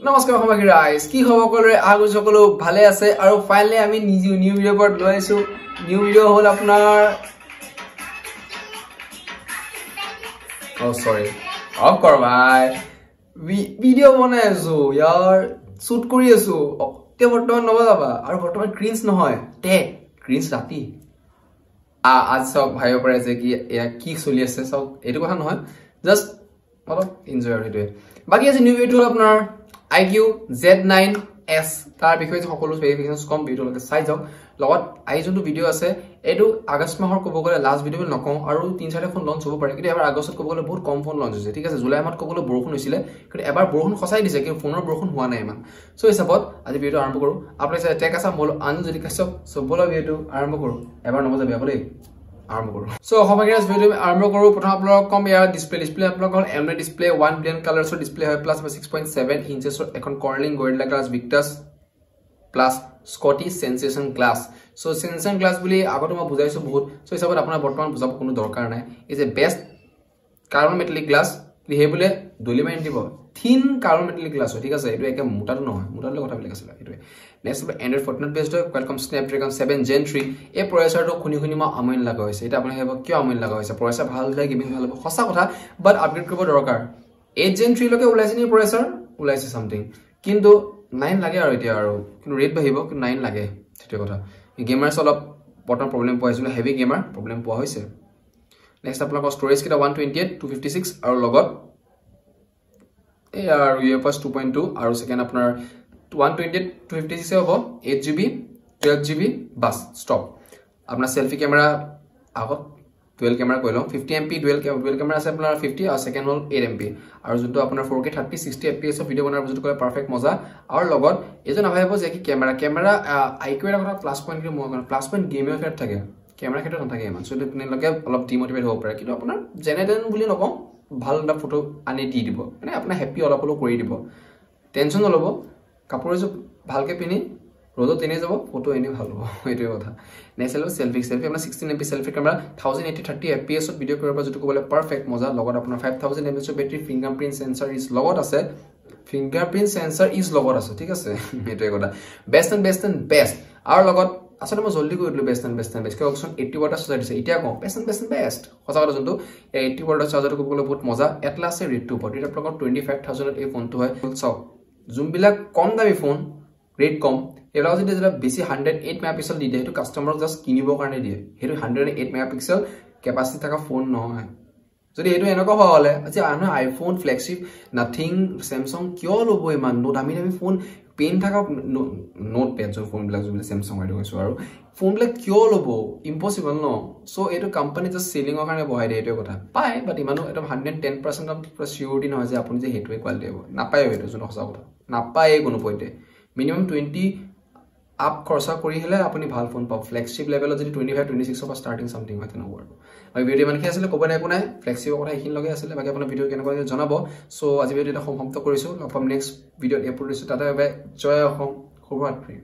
নমস্কাৰ সমাগী ৰাইজ কি খবৰ সকলোৰে আগু সকলো ভালে আছে আৰু ফাইনালি আমি নিউ ভিডিঅ' পৰত লৈ আইছো নিউ ভিডিঅ' হল আপোনাৰ সৰি অফ কৰ ভাই ভিডিঅ' বনাই আছো ইয়াৰ শুট কৰি আছো তে বৰ্তমান নবজাবা আৰু বৰ্তমান ক্ৰিঞ্জ নহয় তে ক্ৰিঞ্জ ৰাতি आज सब भाइयों पर ऐसे कि या की চলি আছে সব এটো কথা নহয় জাস্ট অলপ এনজয় আৰু এটো বাকি আজি নিউ ভিডিঅ' আপোনাৰ IQ Z9S তাৰ বিষয়ে সকলো ভেৰিফিকেশনস কম ভিডিঅ'লৈকে চাই যাওক লগত আই যোনটো ভিডিঅ' আছে এটো আগষ্ট মাহৰ ক'ব গলে লাষ্ট ভিডিঅ' নকওঁ আৰু 3-4 খন লঞ্চ হ'ব পাৰে কিন্তু এবাৰ আগষ্টত ক'ব গলে বহুত কম ফোন লঞ্চ হৈছে ঠিক আছে জুলাই মাহত ক'ব গলে বৰষুণ হৈছিলে কিন্তু এবাৰ বৰষুণ খসাই দিছে কিন্তু ফোনৰ বৰষুণ হোৱা নাই ইমান সো হিচাপত আজি ভিডিঅ' আৰম্ভ কৰো আপুনি চাই টেক আছে মল আনু যদি কাছক সো বলা ভিডিঅ'টো আৰম্ভ কৰো এবাৰ নবজাবি আকৌ দেই आरंभ करो सो होमग्रेस वीडियो में आरंभ करो प्रथम आप लोग कम यार डिस्प्ले आप लोग AMOLED display 1 billion colours display है प्लस 6.7 इंचेस এখন Corning Gorilla Glass Victus Plus Schott Xensation glass so Xensation glass বুলি আগতে মই বুজাইছো বহুত সো হিচাপত আপোনাৰ বৰ্তমান বুজাব কোনো দৰকাৰ নাই is a best carbon metallic glass হে বলে দলি মাইন দিব থিন কার্বন মেটালিক গ্লাস ঠিক আছে এটো একে মোটাটো নহয় মোটালে কথা বিলে আছিল এটো next Android 14 based Qualcomm Snapdragon 7 Gen 3 এই প্ৰচেছৰটো খুনি মা আমইন লাগা হৈছে এটা আপুনি হেব কিয় আমইন লাগা হৈছে প্ৰচেছৰ ভাল হয় গেমিং ভাল হ'ব সঁচা কথা বাট আপগ্ৰেড কৰিব দৰকাৰ 8 Gen 3 লকে ওলাইছে নি প্ৰচেছৰ ওলাইছে সামথিং কিন্তু 9 লাগে আৰু এতিয়া আৰু কিন্তু ৰেট বাহিব কিন্তু 9 লাগে সেইটো কথা গেমাৰছ অলপ বটন প্ৰবলেম পাইছিল হেভি গেমাৰ প্ৰবলেম পোৱা হৈছে নেক্সট আপোনাক ষ্টৰেজ কিটা 128 256 আৰু লগত আর UFS 2.2 আর সেকেন্ড আপনার 128 256 হবে 8GB 12GB বাস স্টপ আপনার সেলফি ক্যামেরা আগত ডুয়েল ক্যামেরা কইলাম 50MP ডুয়েল ক্যামেরা আছে আপনার 50 আর সেকেন্ড হল 8MP আর যোনটো আপনার 4K 30 60 FPS ভিডিও বনার বুঝতে কলে পারফেক্ট মজা আর লগত এজন ভাইব যে কি ক্যামেরা IQ এর কথা প্লাস পয়েন্ট কি প্লাস পয়েন্ট গেমের ক্ষেত্রে থাকে ক্যামেরা ক্ষেত্রে নাথাকে ইমান সো লগে অলপ ডিমোটিভেট হ'ব পাৰে কিন্তু আপোনাৰ জেনেৰেল বুলি নকওঁ ভাল এটা ফটো আনি দি দিব মানে আপোনাৰ হ্যাপি অলপলো কৰি দিব টেনশন নলব কাপোৰ যে ভালকে পিনি ৰদত এনে যাব ফটো এনে ভাল হ'ব এইটো কথা নেক্সট হল সেলফি আপোনাৰ 16MP সেলফি ক্যামেৰা 1080 30 FPS ত ভিডিও কৰিব যেটো ক'বলে পাৰফেক্ট মজা লগত আপোনাৰ 5000 mAh বেটাৰি ফিংগাৰপ্ৰিন্ট সেন্সৰ ইজ লগত আছে ফিংগাৰপ্ৰিন্ট সেন্সৰ ইজ লগত আছে ঠিক আছে এইটো কথা বেস্ট আৰু লগত আসলে মই জলদি কৰি দিলো বেস্ট কি অপশন 80 ওয়াট চাৰ্জাৰ দিছে এতিয়া কম বেস্ট সঁচা কথা যোনটো 80 ওয়াট চাৰ্জাৰটো ক'বলৈ বহুত মজা এটলাস এ ৰেট টু বট এটা প্ৰকাৰ 25000 এই ফোনটো হয় সব জুমবিলাক কম দামী ফোন ৰেট কম এলা যদি যেটা বেছি 108 মেগাপিক্সেল দি দিয়ে সেইটো কাস্টমাৰক জাস্ট কিনিবৰ কাৰণে দিয়ে সেইটো 108 মেগাপিক্সেল কেপাসিটি থকা ফোন নহয় যদি এটো এনেকুৱা হোৱা হলে আজি আনো আইফোন ফ্ল্যাগশিপ নাথিং স্যামসাং কিয় লব ইমান দামী ফোন পেন থাকা নোট পেন সো ফোন বিলাক যদি স্যামসাং আইটো কৈছো আৰু ফোন বিলাক কিয় লব ইম্পসিবল ন সো এটো কোম্পানি জাস্ট সেলিংৰ কাৰণে বহাই দিয়ে এটো কথা পায় বাট ইমানো এটা 110% অফ সিউৰিটি নহয় যে আপুনি যে হেটোৱে কোৱালিটি হ'ব নাপায় এটো যোন সঁচা কথা নাপায় কোনো পইণ্টে মিনিমাম 20 আপ খৰচা কৰি হলে আপুনি ভাল ফোন পাব ফ্ল্যাগশিপ লেভেলত যদি 25 26 পৰা স্টাৰ্টিং সামথিং হয় তেনে ওয়াৰ্ড আৰু ভিডিও মানে কি আছিল ক'ব নাই কোনাই ফ্ল্যাগশিপৰ কথা এইখিন লগে আছিল বাকি আপোনাৰ ভিডিও কেনেকৈ জনাব সো আজি ভিডিওটা সমাপ্ত কৰিছো লগ পাম নেক্সট ভিডিওত আপলোড কৰিছো তাতে জয় অসম শুভৰাত্ৰি